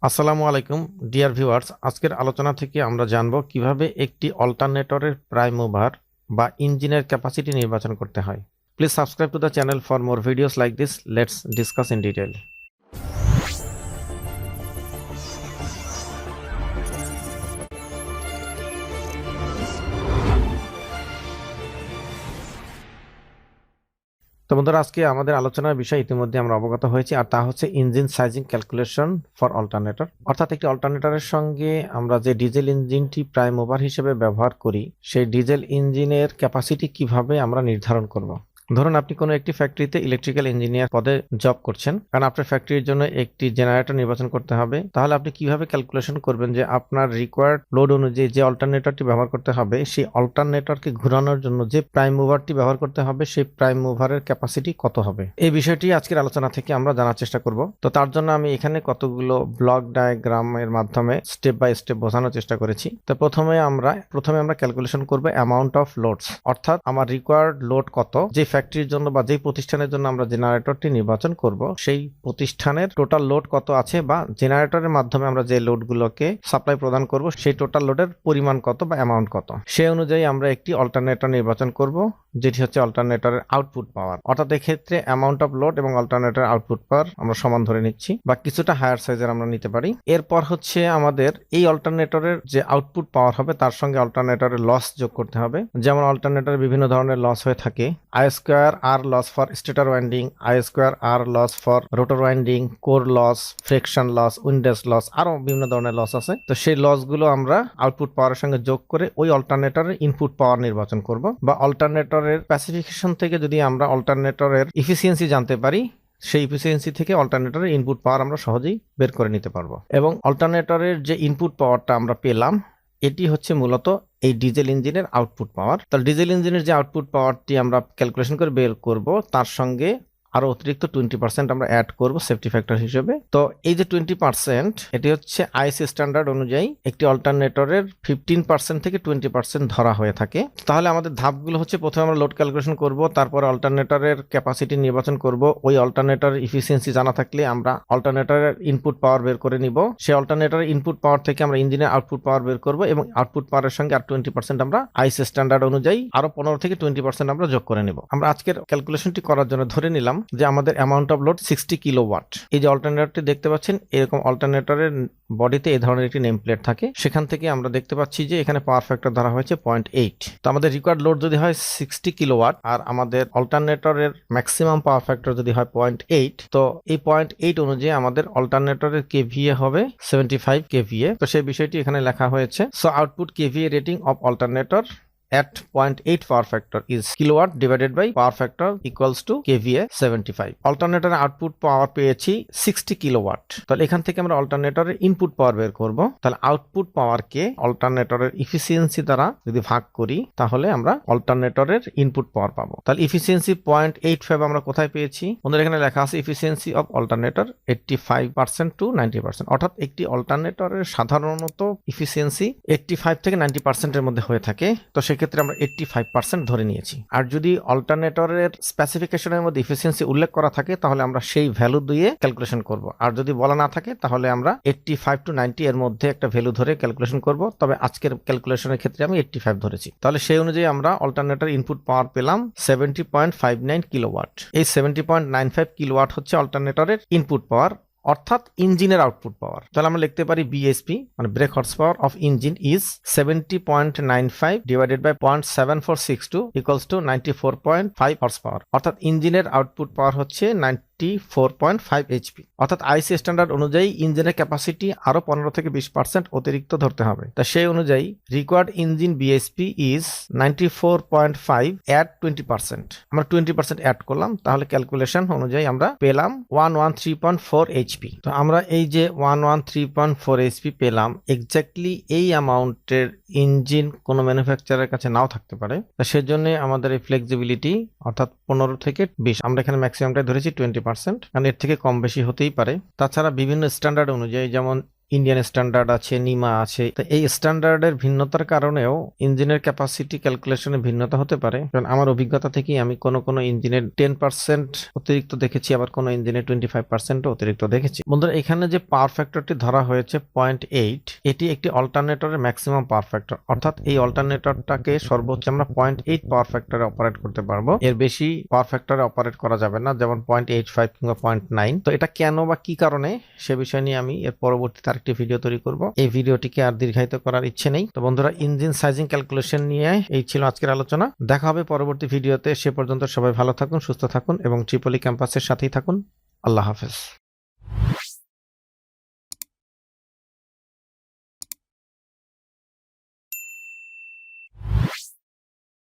আসসালামু আলাইকুম dear viewers, আজকের আলোচনা থেকে আমরা জানব কিভাবে একটি অল্টারনেটরের প্রাইম মুভার বা ইঞ্জিনের ক্যাপাসিটি নির্বাচন করতে হয়। Please subscribe to the channel for more videos like this. Let's discuss in detail. তো বন্ধুরা, আজকে আমাদের আলোচনার বিষয় ইতিমধ্যে আমরা অবগত হয়েছি, আর তা হচ্ছে engine sizing calculation for alternator. অর্থাৎ একটি অল্টারনেটরের সঙ্গে আমরা যে ডিজেল ইঞ্জিনটি প্রাইম মুভার হিসেবে ব্যবহার করি, সেই ডিজেল ইঞ্জিনের ক্যাপাসিটি কিভাবে আমরা নির্ধারণ করব। ধরুন আপনি কোনো একটি ফ্যাক্টরিতে ইলেকট্রিক্যাল ইঞ্জিনিয়ার পদে জব করছেন, কারণ আপনার ফ্যাক্টরির জন্য একটি জেনারেটর নির্বাচন করতে হবে। তাহলে আপনি কিভাবে ক্যালকুলেশন করবেন যে আপনার রিকোয়ার্ড লোড অনুযায়ী যে অল্টারনেটরটি ব্যবহার করতে হবে, সেই অল্টারনেটরকে ঘোরানোর জন্য যে প্রাইম মুভারটি ব্যবহার করতে হবে, সেই প্রাইম মুভারের ক্যাপাসিটি কত হবে। এই বিষয়টি আজকের আলোচনা থেকে আমরা জানার চেষ্টা করব। তো তার জন্য আমি এখানে কতগুলো ব্লক ডায়াগ্রামের মাধ্যমে স্টেপ বাই স্টেপ বোঝানোর চেষ্টা করেছি। তো প্রথমে আমরা ক্যালকুলেশন করব অ্যামাউন্ট অফ লোডস, অর্থাৎ আমার রিকোয়ার্ড লোড কত, যে ফ্যাক্টরির জন্য বা যেই প্রতিষ্ঠানের জন্য আমরা জেনারেটরটি নির্বাচন করব, সেই প্রতিষ্ঠানের টোটাল লোড কত আছে, বা জেনারেটরের মাধ্যমে আমরা যে লোডগুলোকে সাপ্লাই প্রদান করব, সেই টোটাল লোডের পরিমাণ কত বা অ্যামাউন্ট কত। সেই অনুযায়ী আমরা একটি অল্টারনেটর নির্বাচন করব, যেটি হচ্ছে অল্টারনেটরের আউটপুট পাওয়ার। অর্থাৎ এক্ষেত্রে অ্যামাউন্ট অফ লোড এবং অল্টারনেটর আউটপুট পাওয়ার আমরা সমান ধরে নিচ্ছি, বা কিছুটা হায়ার সাইজের আমরা নিতে পারি। এরপর হচ্ছে আমাদের এই অল্টারনেটরের যে আউটপুট পাওয়ার হবে, তার সঙ্গে অল্টারনেটরের লস যোগ করতে হবে। যেমন অল্টারনেটরের বিভিন্ন ধরনের লস হয়ে থাকে। I square R loss for stator winding, I square R loss for rotor winding, core loss, friction loss, windage loss, আরো বিভিন্ন ধরনের লস আছে। তো সেই লসগুলো আমরা আউটপুট পাওয়ারের সঙ্গে যোগ করে ওই অল্টারনেটরের ইনপুট পাওয়ার নির্বাচন করব। বা অল্টারনেটরের স্পেসিফিকেশন থেকে যদি আমরা অল্টারনেটরের ইফিসিয়েন্সি জানতে পারি, সেই ইফিসিয়েন্সি থেকে অল্টারনেটরের ইনপুট পাওয়ার আমরা সহজেই বের করে নিতে পারবো। এবং অল্টারনেটরের যে ইনপুট পাওয়ারটা আমরা পেলাম, এটি হচ্ছে মূলত এই ডিজেল ইঞ্জিনের আউটপুট পাওয়ার। তাহলে ডিজেল ইঞ্জিনের যে আউটপুট পাওয়ারটি আমরা ক্যালকুলেশন করে বের করব, তার সঙ্গে আরো অতিরিক্ত 20% আমরা অ্যাড করব সেফটি ফ্যাক্টর হিসেবে। তো এই যে 20%, এটি হচ্ছে আইএসি স্ট্যান্ডার্ড অনুযায়ী একটি অল্টারনেটরের 15% থেকে 20% ধরা হয়ে থাকে। তাহলে আমাদের ধাপগুলো হচ্ছে, প্রথমে আমরা লোড ক্যালকুলেশন করব, তারপরে অল্টারনেটরের ক্যাপাসিটি নির্বাচন করব। ওই অল্টারনেটরের ইফিসিয়েন্সি জানা থাকলে আমরা অল্টারনেটরের ইনপুট পাওয়ার বের করে নিব। সেই অল্টারনেটরের ইনপুট পাওয়ার থেকে আমরা ইঞ্জিনের আউটপুট পাওয়ার বের করব, এবং আউটপুট পাওয়ারের সঙ্গে আর 20% আমরা আইএসি স্ট্যান্ডার্ড অনুযায়ী আরো 15 থেকে 20% আমরা যোগ করে নেব। আমরা আজকের ক্যালকুলেশনটি করার জন্য ধরে নিলাম যে আমাদের অ্যামাউন্ট অফ লোড 60 কিলোওয়াট। এই যে অল্টারনেটরটি দেখতে পাচ্ছেন, এরকম অল্টারনেটরের বডিতে এই ধরনের একটি নেম প্লেট থাকে। সেখান থেকে আমরা দেখতে পাচ্ছি যে এখানে পাওয়ার ফ্যাক্টর ধরা হয়েছে 0.8। তো আমাদের রিকোয়ার্ড লোড যদি হয় 60 কিলোওয়াট, আর আমাদের অল্টারনেটরের ম্যাক্সিমাম পাওয়ার ফ্যাক্টর যদি হয় 0.8, তো এই 0.8 অনুযায়ী আমাদের অল্টারনেটরের কেভিএ হবে 75 কেভিএ। তো সেই বিষয়টি এখানে লেখা হয়েছে। So output KVA rating of alternator at 0.8 power factor is kilowatt divided by power factor equals to kVA 75. অল্টারনেটরের output পাওয়ার পেয়েছি 60 কিলোওয়াট। তাহলে এখান থেকে আমরা অল্টারনেটরের ইনপুট পাওয়ার বের করব। তাহলে আউটপুট পাওয়ারকে অল্টারনেটরের ইফিসিয়েন্সি দ্বারা যদি ভাগ করি, তাহলে আমরা অল্টারনেটরের ইনপুট পাওয়ার পাবো। তাহলে ইফিসিয়েন্সি 0.85 আমরা কোথায় পেয়েছি? আমাদের এখানে লেখা আছে ইফিসিয়েন্সি অফ অল্টারনেটর 85% to 90%। অর্থাৎ একটি অল্টারনেটরের সাধারণত ইফিসিয়েন্সি 85 থেকে 90% এর মধ্যে হয়ে থাকে। তো সেক্ষেত্রে আমরা 85% ধরে নিয়েছি। আর যদি অল্টারনেটরের স্পেসিফিকেশনের মধ্যে ইফিসিয়েন্সি উল্লেখ করা থাকে, তাহলে আমরা সেই ভ্যালু দিয়ে ক্যালকুলেশন করব। আর যদি বলা না থাকে, তাহলে আমরা 85 to 90 এর মধ্যে একটা ভ্যালু ধরে ক্যালকুলেশন করব। তবে আজকের ক্যালকুলেশনের ক্ষেত্রে আমি 85 ধরেছি। তাহলে সেই অনুযায়ী আমরা অল্টারনেটর ইনপুট পাওয়ার পেলাম 70.59 কিলোওয়াট। এই 70.95 কিলোওয়াট হচ্ছে অল্টারনেটরের ইনপুট পাওয়ার, অর্থাৎ ইঞ্জিনের আউটপুট পাওয়ার। তাহলে আমরা লিখতে পারি বিএসপি মানে brake horse power of engine is 70.95 divided by 0.7462 equals to 94.5 horse power. অর্থাৎ ইঞ্জিনের আউটপুট পাওয়ার হচ্ছে 94.5 এইচপি। অর্থাৎ আইসি স্ট্যান্ডার্ড অনুযায়ী ইঞ্জিনের ক্যাপাসিটি আরো 15 থেকে 20% অতিরিক্ত ধরতে হবে। তা সেই অনুযায়ী required engine BSP is 94.5 add 20%। আমরা 20% অ্যাড করলাম, তাহলে ক্যালকুলেশন অনুযায়ী আমরা পেলাম 113.4 এইচপি। তো আমরা এই যে 113.4 এইচপি পেলাম, এক্স্যাক্টলি এই অ্যামাউন্টের ইঞ্জিন কোনো ম্যানুফ্যাকচারের কাছে নাও থাকতে পারে। সেজন্য আমাদের এই ফ্লেক্সিবিলিটি, অর্থাৎ 15 থেকে 20, আমরা এখানে ম্যাক্সিমামটা ধরেছি 20%, কারণ এর থেকে কম বেশি হতেই পারে। তাছাড়া বিভিন্ন স্ট্যান্ডার্ড অনুযায়ী, যেমন ইন্ডিয়ান স্ট্যান্ডার্ড আছে, নিমা আছে। তো এই স্ট্যান্ডার্ডের ভিন্নতার কারণেও ইঞ্জিনের ক্যাপাসিটি ক্যালকুলেশনে ভিন্নতা হতে পারে। কারণ আমার অভিজ্ঞতা থেকেই আমি কোনো ইঞ্জিনের 10% অতিরিক্ত দেখেছি, আবার কোনো ইঞ্জিনের 25% অতিরিক্ত দেখেছি। বন্ধুরা, এখানে যে পাওয়ার ফ্যাক্টরটি ধরা হয়েছে 0.8, এটি একটি অল্টারনেটরের ম্যাক্সিমাম পাওয়ার ফ্যাক্টর। অর্থাৎ এই অল্টারনেটরটাকে সর্বোচ্চ আমরা 0.8 পাওয়ার ফ্যাক্টরে অপারেট করতে পারবো, এর বেশি পাওয়ার ফ্যাক্টরে অপারেট করা যাবে না, যেমন 0.85 কিংবা 0.9। তো এটা কেন বা কি কারণে সে বিষয় নিয়ে আমি এর পরবর্তীতে আরেকটি ভিডিও তৈরি করব। এই ভিডিওটিকে আর দীর্ঘায়িত করার ইচ্ছে নেই। তো বন্ধুরা, ইঞ্জিন সাইজিং ক্যালকুলেশন নিয়ে এই ছিল আজকের আলোচনা। দেখা হবে পরবর্তী ভিডিওতে। সে পর্যন্ত সবাই ভালো থাকুন, সুস্থ থাকুন এবং ট্রিপলি ক্যাম্পাসের সাথেই থাকুন। আল্লাহ হাফেজ।